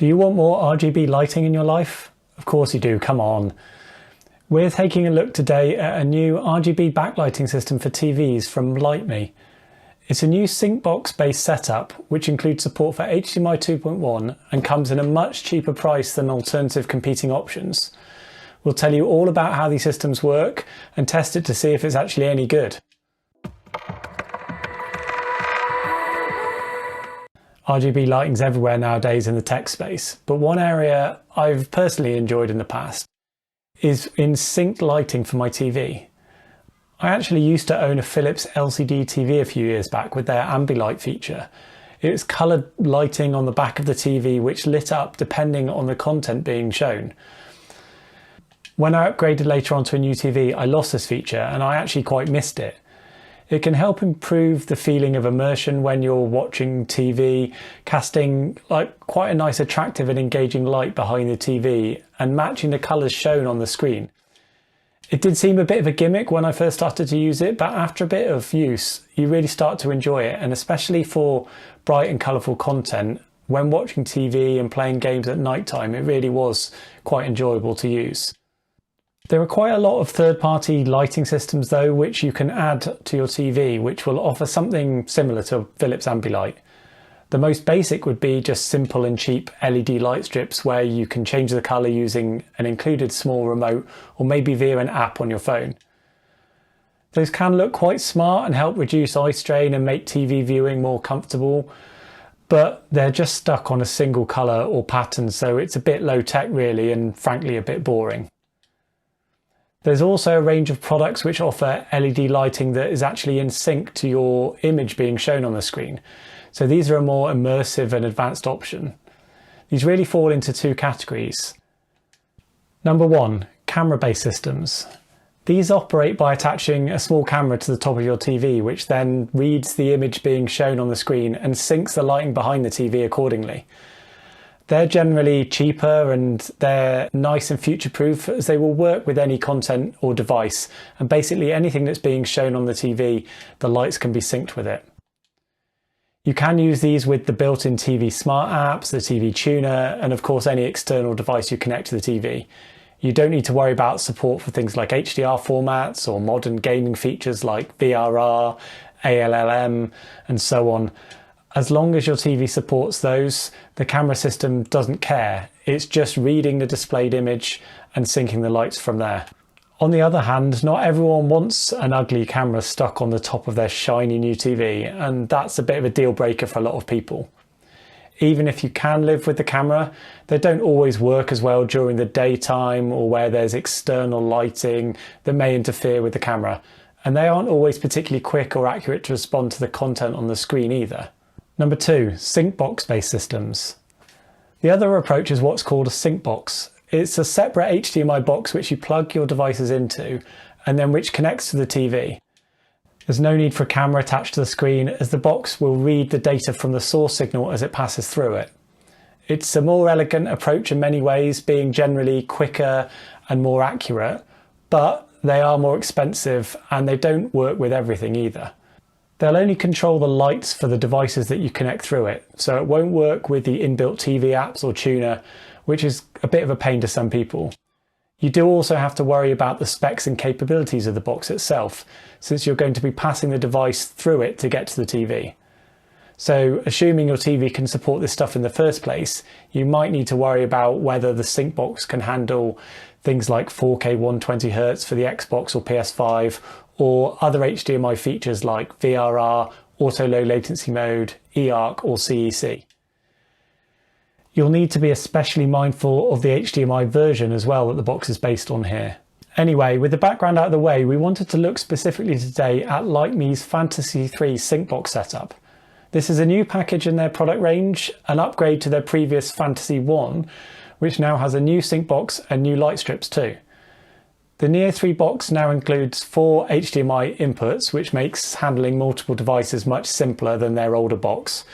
Do you want more RGB lighting in your life? Of course you do, come on. We're taking a look today at a new RGB backlighting system for TVs from Lytmi. It's a new sync box based setup which includes support for HDMI 2.1 and comes in a much cheaper price than alternative competing options. We'll tell you all about how these systems work and test it to see if it's actually any good. RGB lighting's everywhere nowadays in the tech space, but one area I've personally enjoyed in the past is in sync lighting for my TV. I actually used to own a Philips LCD TV a few years back with their Ambilight feature. It was coloured lighting on the back of the TV which lit up depending on the content being shown. When I upgraded later onto a new TV, I lost this feature and I actually quite missed it. It can help improve the feeling of immersion when you're watching TV, casting quite a nice attractive and engaging light behind the TV and matching the colours shown on the screen. It did seem a bit of a gimmick when I first started to use it, but after a bit of use, you really start to enjoy it, and especially for bright and colourful content, when watching TV and playing games at night time, it really was quite enjoyable to use. There are quite a lot of third-party lighting systems though which you can add to your TV which will offer something similar to Philips Ambilight. The most basic would be just simple and cheap LED light strips where you can change the colour using an included small remote or maybe via an app on your phone. Those can look quite smart and help reduce eye strain and make TV viewing more comfortable, but they're just stuck on a single colour or pattern, so it's a bit low tech really and frankly a bit boring. There's also a range of products which offer LED lighting that is actually in sync to your image being shown on the screen. So these are a more immersive and advanced option. These really fall into two categories. Number one, camera-based systems. These operate by attaching a small camera to the top of your TV, which then reads the image being shown on the screen and syncs the lighting behind the TV accordingly. They're generally cheaper and they're nice and future-proof as they will work with any content or device, and basically anything that's being shown on the TV, the lights can be synced with it. You can use these with the built-in TV smart apps, the TV tuner, and of course any external device you connect to the TV. You don't need to worry about support for things like HDR formats or modern gaming features like VRR, ALLM, and so on. As long as your TV supports those, the camera system doesn't care. It's just reading the displayed image and syncing the lights from there. On the other hand, not everyone wants an ugly camera stuck on the top of their shiny new TV, and that's a bit of a deal breaker for a lot of people. Even if you can live with the camera, they don't always work as well during the daytime or where there's external lighting that may interfere with the camera, and they aren't always particularly quick or accurate to respond to the content on the screen either. Number two, sync box based systems. The other approach is what's called a sync box. It's a separate HDMI box which you plug your devices into and then which connects to the TV. There's no need for a camera attached to the screen as the box will read the data from the source signal as it passes through it. It's a more elegant approach in many ways, being generally quicker and more accurate, but they are more expensive and they don't work with everything either. They'll only control the lights for the devices that you connect through it, so it won't work with the inbuilt TV apps or tuner, which is a bit of a pain to some people. You do also have to worry about the specs and capabilities of the box itself, since you're going to be passing the device through it to get to the TV. So assuming your TV can support this stuff in the first place, you might need to worry about whether the sync box can handle things like 4K 120Hz for the Xbox or PS5, or other HDMI features like VRR, auto low latency mode, eARC or CEC. You'll need to be especially mindful of the HDMI version as well that the box is based on here. Anyway, with the background out of the way, we wanted to look specifically today at Lytmi's Fantasy 3 sync box setup. This is a new package in their product range, an upgrade to their previous Fantasy 1, which now has a new sync box and new light strips too. The Neo 3 box now includes 4 HDMI inputs, which makes handling multiple devices much simpler than their older box,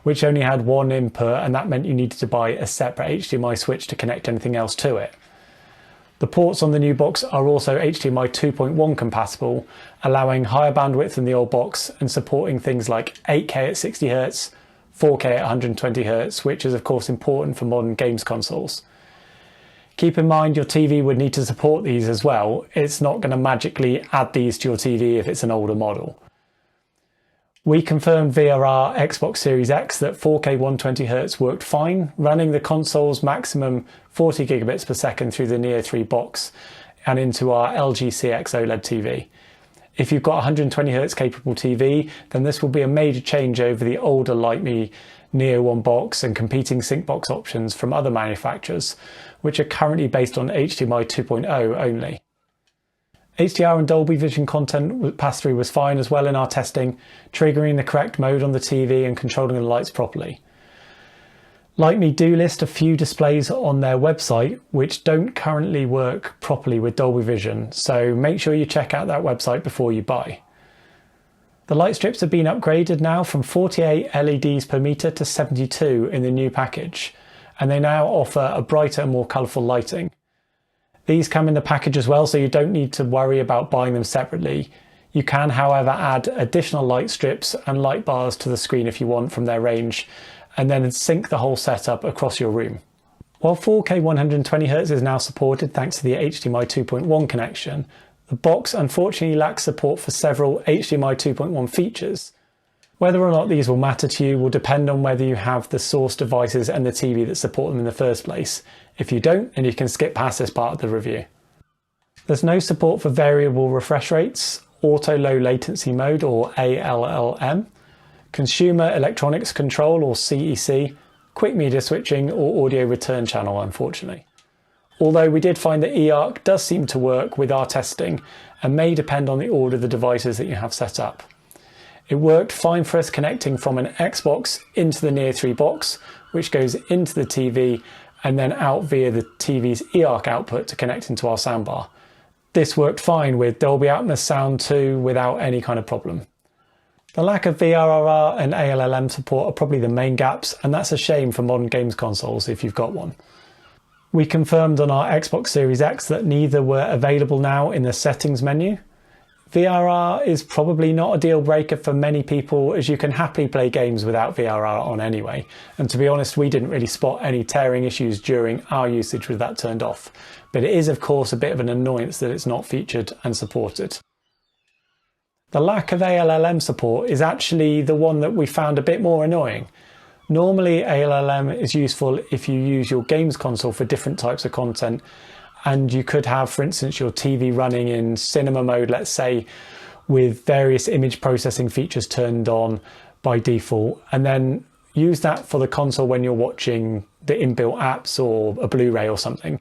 which only had one input, and that meant you needed to buy a separate HDMI switch to connect anything else to it. The ports on the new box are also HDMI 2.1 compatible, allowing higher bandwidth than the old box and supporting things like 8K at 60Hz, 4K at 120Hz, which is of course important for modern games consoles. Keep in mind your TV would need to support these as well. It's not going to magically add these to your TV if it's an older model. We confirmed via our Xbox Series X that 4K 120Hz worked fine, running the console's maximum 40 gigabits per second through the Neo 3 box and into our LG CX OLED TV. If you've got a 120Hz capable TV, then this will be a major change over the older Lytmi Neo 1 box and competing sync box options from other manufacturers, which are currently based on HDMI 2.0 only. HDR and Dolby Vision content pass-through was fine as well in our testing, triggering the correct mode on the TV and controlling the lights properly. Lytmi do list a few displays on their website which don't currently work properly with Dolby Vision, so make sure you check out that website before you buy. The light strips have been upgraded now from 48 LEDs per meter to 72 in the new package, and they now offer a brighter and more colourful lighting. These come in the package as well, so you don't need to worry about buying them separately. You can, however, add additional light strips and light bars to the screen if you want from their range, and then sync the whole setup across your room. While 4K 120Hz is now supported thanks to the HDMI 2.1 connection, the box unfortunately lacks support for several HDMI 2.1 features. Whether or not these will matter to you will depend on whether you have the source devices and the TV that support them in the first place. If you don't, then you can skip past this part of the review. There's no support for variable refresh rates, auto low latency mode or ALLM, consumer electronics control or CEC, quick media switching or audio return channel unfortunately. Although we did find that eARC does seem to work with our testing and may depend on the order of the devices that you have set up. It worked fine for us connecting from an Xbox into the Neo 3 box, which goes into the TV and then out via the TV's eARC output to connect into our soundbar. This worked fine with Dolby Atmos sound too without any kind of problem. The lack of VRR and ALLM support are probably the main gaps, and that's a shame for modern games consoles if you've got one. We confirmed on our Xbox Series X that neither were available now in the settings menu. VRR is probably not a deal breaker for many people, as you can happily play games without VRR on anyway, and to be honest we didn't really spot any tearing issues during our usage with that turned off, but it is of course a bit of an annoyance that it's not featured and supported. The lack of ALLM support is actually the one that we found a bit more annoying. Normally ALLM is useful if you use your games console for different types of content, and you could have, for instance, your TV running in cinema mode, let's say, with various image processing features turned on by default, and then use that for the console when you're watching the inbuilt apps or a Blu-ray or something.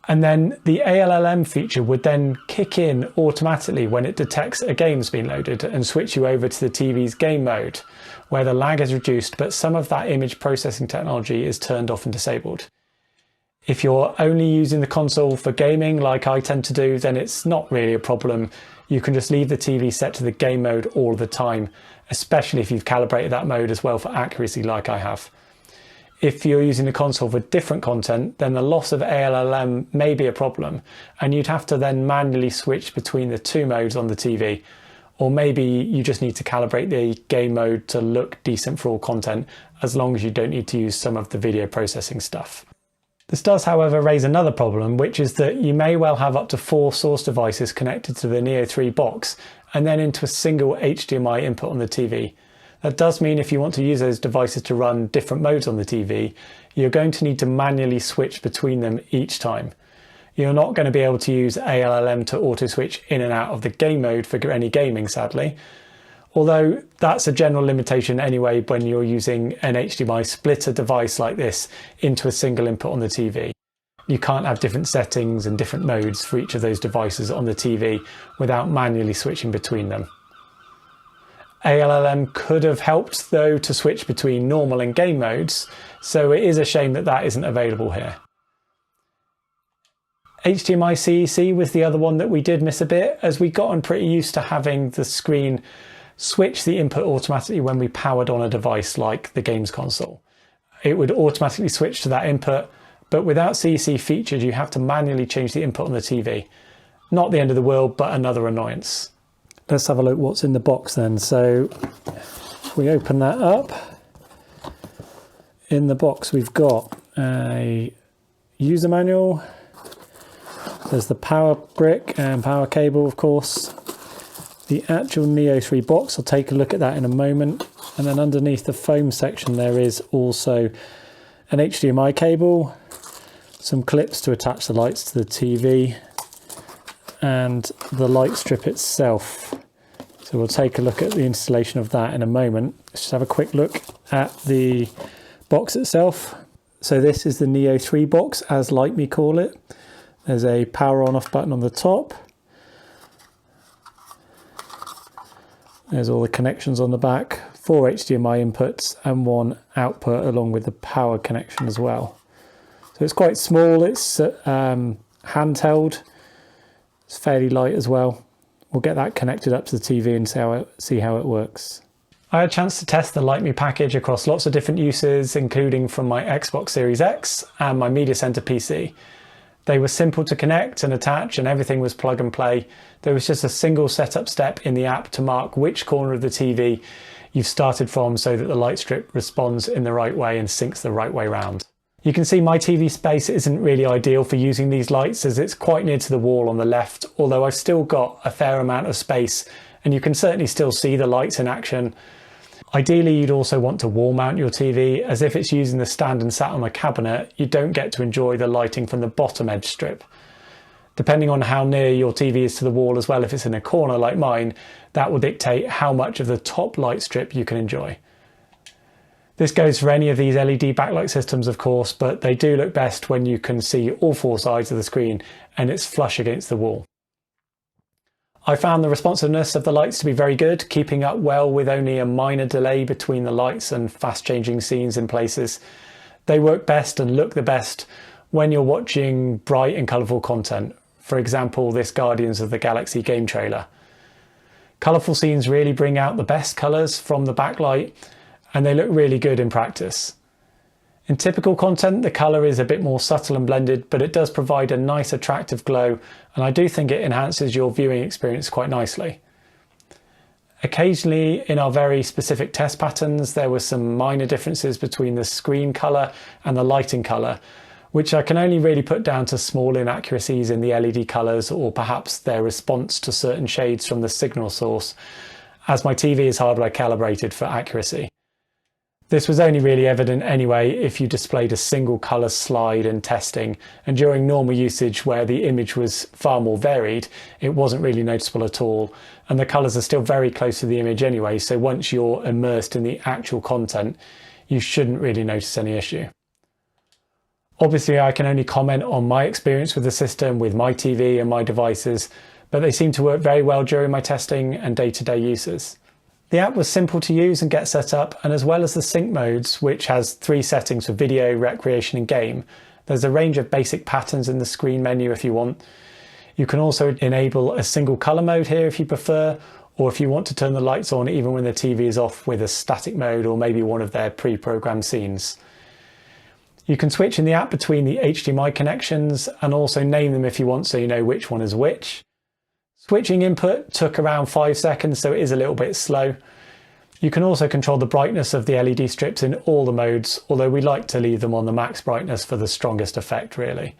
And then the ALLM feature would then kick in automatically when it detects a game's been loaded and switch you over to the TV's game mode, where the lag is reduced, but some of that image processing technology is turned off and disabled. If you're only using the console for gaming, like I tend to do, then it's not really a problem. You can just leave the TV set to the game mode all the time, especially if you've calibrated that mode as well for accuracy like I have. If you're using the console for different content, then the loss of ALLM may be a problem, and you'd have to then manually switch between the two modes on the TV. Or maybe you just need to calibrate the game mode to look decent for all content, as long as you don't need to use some of the video processing stuff. This does, however, raise another problem, which is that you may well have up to 4 source devices connected to the Neo 3 box and then into a single HDMI input on the TV. That does mean if you want to use those devices to run different modes on the TV, you're going to need to manually switch between them each time. You're not going to be able to use ALLM to auto switch in and out of the game mode for any gaming, sadly. Although that's a general limitation anyway when you're using an HDMI splitter device like this into a single input on the TV. You can't have different settings and different modes for each of those devices on the TV without manually switching between them. ALLM could have helped though to switch between normal and game modes, so it is a shame that that isn't available here. HDMI CEC was the other one that we did miss a bit, as we'd gotten pretty used to having the screen switch the input automatically when we powered on a device like the games console. It would automatically switch to that input, but without CEC featured you have to manually change the input on the TV. Not the end of the world, but another annoyance. Let's have a look what's in the box then. So If we open that up, in the box we've got a user manual. There's the power brick and power cable, of course. The actual Neo 3 box, I'll take a look at that in a moment. And then underneath the foam section there is also an HDMI cable, some clips to attach the lights to the TV, and the light strip itself. So we'll take a look at the installation of that in a moment. Let's just have a quick look at the box itself. So this is the Neo 3 box, as Lytmi call it. There's a power on off button on the top. There's all the connections on the back, 4 HDMI inputs and 1 output along with the power connection as well. So it's quite small, it's handheld, it's fairly light as well. We'll get that connected up to the TV and see how it works. I had a chance to test the Lytmi package across lots of different uses, including from my Xbox Series X and my Media Center PC. They were simple to connect and attach, and everything was plug and play. There was just a single setup step in the app to mark which corner of the TV you've started from so that the light strip responds in the right way and syncs the right way round. You can see my TV space isn't really ideal for using these lights as it's quite near to the wall on the left, although I've still got a fair amount of space and you can certainly still see the lights in action. Ideally, you'd also want to wall mount your TV, as if it's using the stand and sat on a cabinet, you don't get to enjoy the lighting from the bottom edge strip. Depending on how near your TV is to the wall as well, if it's in a corner like mine, that will dictate how much of the top light strip you can enjoy. This goes for any of these LED backlight systems, of course, but they do look best when you can see all 4 sides of the screen and it's flush against the wall. I found the responsiveness of the lights to be very good, keeping up well with only a minor delay between the lights and fast changing scenes in places. They work best and look the best when you're watching bright and colourful content. For example, this Guardians of the Galaxy game trailer. Colourful scenes really bring out the best colours from the backlight, and they look really good in practice. In typical content, the colour is a bit more subtle and blended, but it does provide a nice attractive glow, and I do think it enhances your viewing experience quite nicely. Occasionally, in our very specific test patterns, there were some minor differences between the screen colour and the lighting colour, which I can only really put down to small inaccuracies in the LED colours or perhaps their response to certain shades from the signal source, as my TV is hardware calibrated for accuracy. This was only really evident anyway if you displayed a single colour slide in testing, and during normal usage where the image was far more varied, it wasn't really noticeable at all, and the colours are still very close to the image anyway, so once you're immersed in the actual content, you shouldn't really notice any issue. Obviously, I can only comment on my experience with the system, with my TV and my devices, but they seem to work very well during my testing and day-to-day uses. The app was simple to use and get set up, and as well as the sync modes, which has 3 settings for video, recreation and game, there's a range of basic patterns in the screen menu if you want. You can also enable a single colour mode here if you prefer, or if you want to turn the lights on even when the TV is off with a static mode or maybe one of their pre-programmed scenes. You can switch in the app between the HDMI connections and also name them if you want so you know which one is which. Switching input took around 5 seconds, so it is a little bit slow. You can also control the brightness of the LED strips in all the modes, although we like to leave them on the max brightness for the strongest effect really.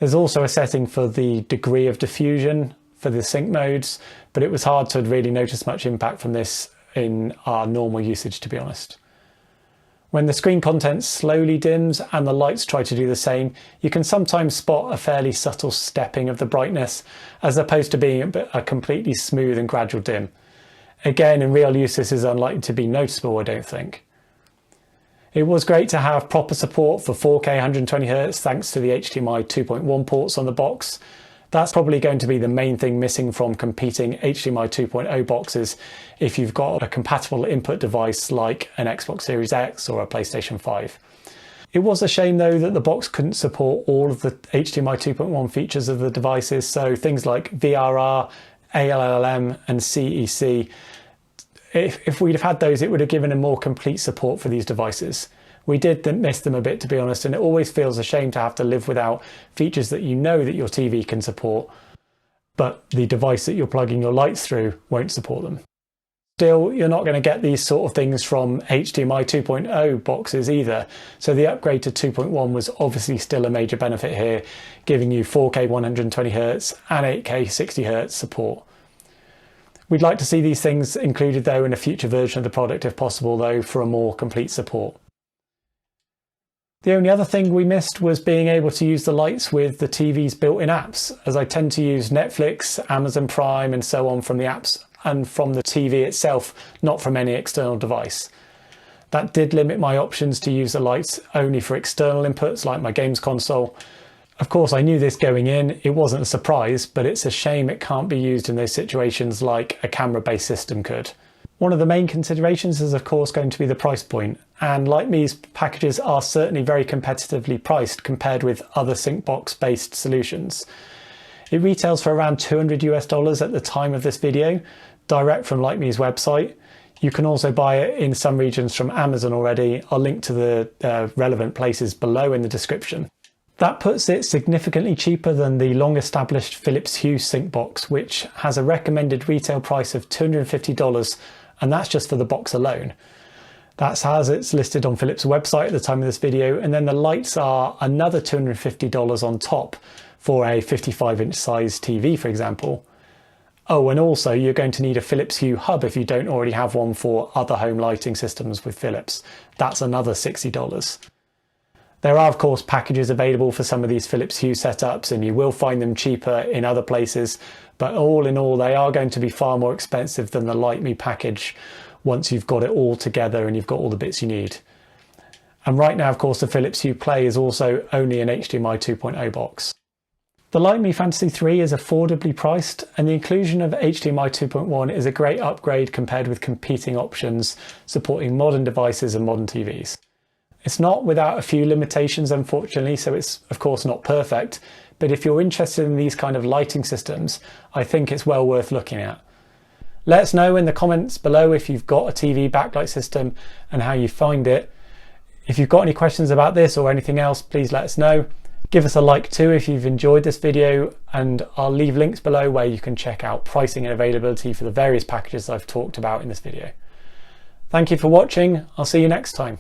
There's also a setting for the degree of diffusion for the sync modes, but it was hard to really notice much impact from this in our normal usage, to be honest. When the screen content slowly dims and the lights try to do the same, you can sometimes spot a fairly subtle stepping of the brightness as opposed to being a completely smooth and gradual dim. Again, in real use this is unlikely to be noticeable, I don't think. It was great to have proper support for 4K 120Hz thanks to the HDMI 2.1 ports on the box. That's probably going to be the main thing missing from competing HDMI 2.0 boxes if you've got a compatible input device like an Xbox Series X or a PlayStation 5. It was a shame though that the box couldn't support all of the HDMI 2.1 features of the devices, so things like VRR, ALLM and CEC. If we'd have had those, it would have given a more complete support for these devices. We did miss them a bit, to be honest, and it always feels a shame to have to live without features that you know that your TV can support, but the device that you're plugging your lights through won't support them. Still, you're not going to get these sort of things from HDMI 2.0 boxes either, so the upgrade to 2.1 was obviously still a major benefit here, giving you 4K 120Hz and 8K 60Hz support. We'd like to see these things included though in a future version of the product if possible though, for a more complete support. The only other thing we missed was being able to use the lights with the TV's built-in apps, as I tend to use Netflix, Amazon Prime and so on from the apps and from the TV itself, not from any external device. That did limit my options to use the lights only for external inputs like my games console. Of course, I knew this going in, it wasn't a surprise, but it's a shame it can't be used in those situations like a camera-based system could. One of the main considerations is of course going to be the price point, and Lytmi's packages are certainly very competitively priced compared with other SyncBox based solutions. It retails for around $200 at the time of this video, direct from Lytmi's website. You can also buy it in some regions from Amazon already. I'll link to the relevant places below in the description. That puts it significantly cheaper than the long established Philips Hue SyncBox, which has a recommended retail price of $250, and that's just for the box alone. That's as it's listed on Philips' website at the time of this video, and then the lights are another $250 on top for a 55-inch size TV, for example. Oh, and also you're going to need a Philips Hue hub if you don't already have one for other home lighting systems with Philips. That's another $60. There are of course packages available for some of these Philips Hue setups, and you will find them cheaper in other places, but all in all they are going to be far more expensive than the Lytmi package once you've got it all together and you've got all the bits you need. And right now of course the Philips Hue Play is also only an HDMI 2.0 box. The Lytmi Fantasy 3 is affordably priced, and the inclusion of HDMI 2.1 is a great upgrade compared with competing options supporting modern devices and modern TVs. It's not without a few limitations unfortunately, so it's of course not perfect, but if you're interested in these kind of lighting systems, I think it's well worth looking at. Let us know in the comments below if you've got a TV backlight system and how you find it. If you've got any questions about this or anything else, please let us know. Give us a like too if you've enjoyed this video, and I'll leave links below where you can check out pricing and availability for the various packages I've talked about in this video. Thank you for watching. I'll see you next time.